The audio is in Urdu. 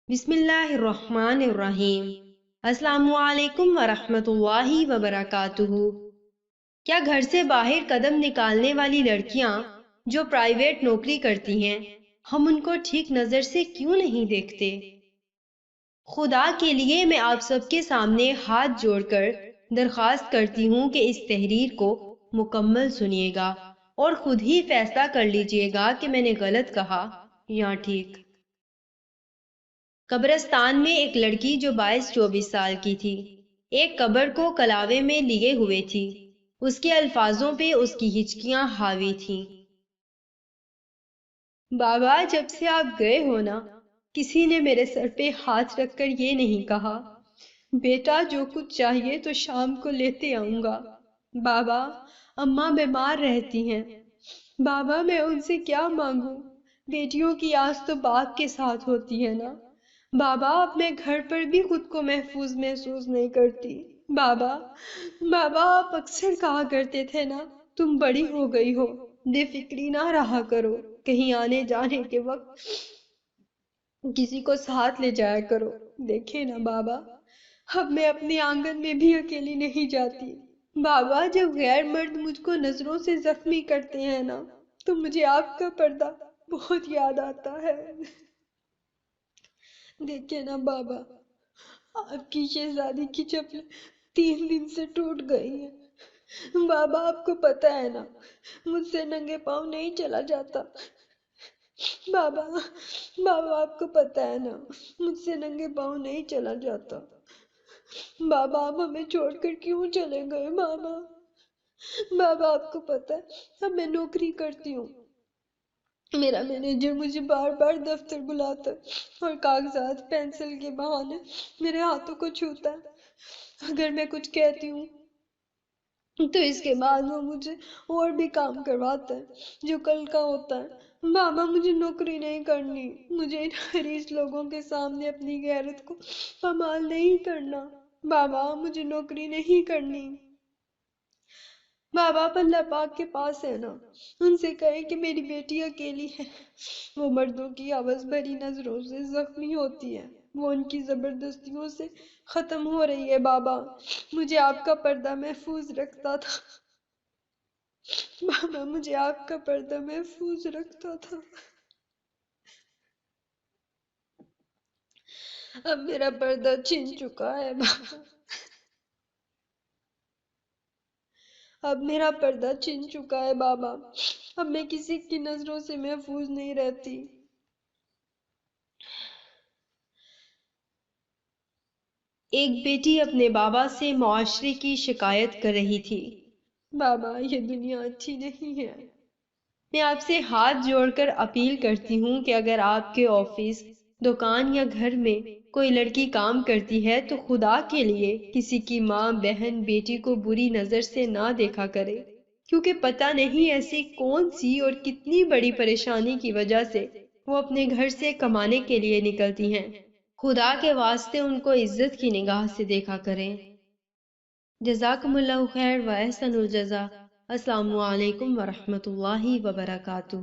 بسم اللہ الرحمن الرحیم۔ السلام علیکم ورحمۃ اللہ وبرکاتہ۔ کیا گھر سے باہر قدم نکالنے والی لڑکیاں جو پرائیویٹ نوکری کرتی ہیں، ہم ان کو ٹھیک نظر سے کیوں نہیں دیکھتے؟ خدا کے لیے میں آپ سب کے سامنے ہاتھ جوڑ کر درخواست کرتی ہوں کہ اس تحریر کو مکمل سنیے گا اور خود ہی فیصلہ کر لیجئے گا کہ میں نے غلط کہا یا ٹھیک۔ قبرستان میں ایک لڑکی جو 22-24 سال کی تھی، ایک قبر کو کلاوے میں لیے ہوئے تھی۔ اس کے الفاظوں پہ اس کی ہچکیاں حاوی تھیں۔ بابا، جب سے آپ گئے ہو نا، کسی نے میرے سر پہ ہاتھ رکھ کر یہ نہیں کہا، بیٹا جو کچھ چاہیے تو شام کو لیتے آؤں گا۔ بابا، اماں بیمار رہتی ہیں۔ بابا، میں ان سے کیا مانگوں؟ بیٹیوں کی آس تو باپ کے ساتھ ہوتی ہے نا۔ بابا، اب میں گھر پر بھی خود کو محفوظ محسوس نہیں کرتی۔ بابا، بابا آپ اکثر کہا کرتے تھے نا، تم بڑی ہو گئی ہو، بے فکری نہ رہا کرو، کہیں آنے جانے کے وقت کسی کو ساتھ لے جایا کرو۔ دیکھے نا بابا، اب میں اپنے آنگن میں بھی اکیلی نہیں جاتی۔ بابا، جب غیر مرد مجھ کو نظروں سے زخمی کرتے ہیں نا، تو مجھے آپ کا پردہ بہت یاد آتا ہے۔ دیکھیں نا بابا، آپ کی شہزادی کی چپل 3 دن سے ٹوٹ گئی ہے۔ بابا، آپ کو پتہ ہے نا، مجھ سے ننگے پاؤں نہیں چلا جاتا۔ بابا، بابا آپ کو پتہ ہے نا، مجھ سے ننگے پاؤں نہیں چلا جاتا۔ بابا، آپ ہمیں چھوڑ کر کیوں چلے گئے؟ بابا، بابا آپ کو پتہ ہے اب میں نوکری کرتی ہوں۔ میرا مینیجر مجھے بار بار دفتر بلاتا ہے اور کاغذات پینسل کے بہانے میرے ہاتھوں کو چھوتا ہے۔ اگر میں کچھ کہتی ہوں تو اس کے بعد وہ مجھے اور بھی کام کرواتا ہے جو کل کا ہوتا ہے۔ بابا، مجھے نوکری نہیں کرنی، مجھے ان حریص لوگوں کے سامنے اپنی غیرت کو پامال نہیں کرنا۔ بابا، مجھے نوکری نہیں کرنی۔ بابا، اللہ پاک کے پاس ہے نا، ان سے کہیں کہ میری بیٹی اکیلی ہے، وہ مردوں کی ہوس بھری نظروں سے زخمی ہوتی ہے، وہ ان کی زبردستیوں سے ختم ہو رہی ہے۔ بابا، مجھے آپ کا پردہ محفوظ رکھتا تھا۔ بابا، مجھے آپ کا پردہ محفوظ رکھتا تھا۔ اب میرا پردہ چھن چکا ہے بابا، اب میرا پردہ چھن چکا ہے بابا، اب میں کسی کی نظروں سے محفوظ نہیں رہتی۔ ایک بیٹی اپنے بابا سے معاشرے کی شکایت کر رہی تھی، بابا یہ دنیا اچھی نہیں ہے۔ میں آپ سے ہاتھ جوڑ کر اپیل کرتی ہوں کہ اگر آپ کے آفس، دکان یا گھر میں کوئی لڑکی کام کرتی ہے تو خدا کے لیے کسی کی ماں، بہن، بیٹی کو بری نظر سے نہ دیکھا کرے، کیونکہ پتہ نہیں ایسی کون سی اور کتنی بڑی پریشانی کی وجہ سے وہ اپنے گھر سے کمانے کے لیے نکلتی ہیں۔ خدا کے واسطے ان کو عزت کی نگاہ سے دیکھا کریں۔ جزاکم اللہ خیر و احسن الجزا۔ السلام علیکم ورحمۃ اللہ وبرکاتہ۔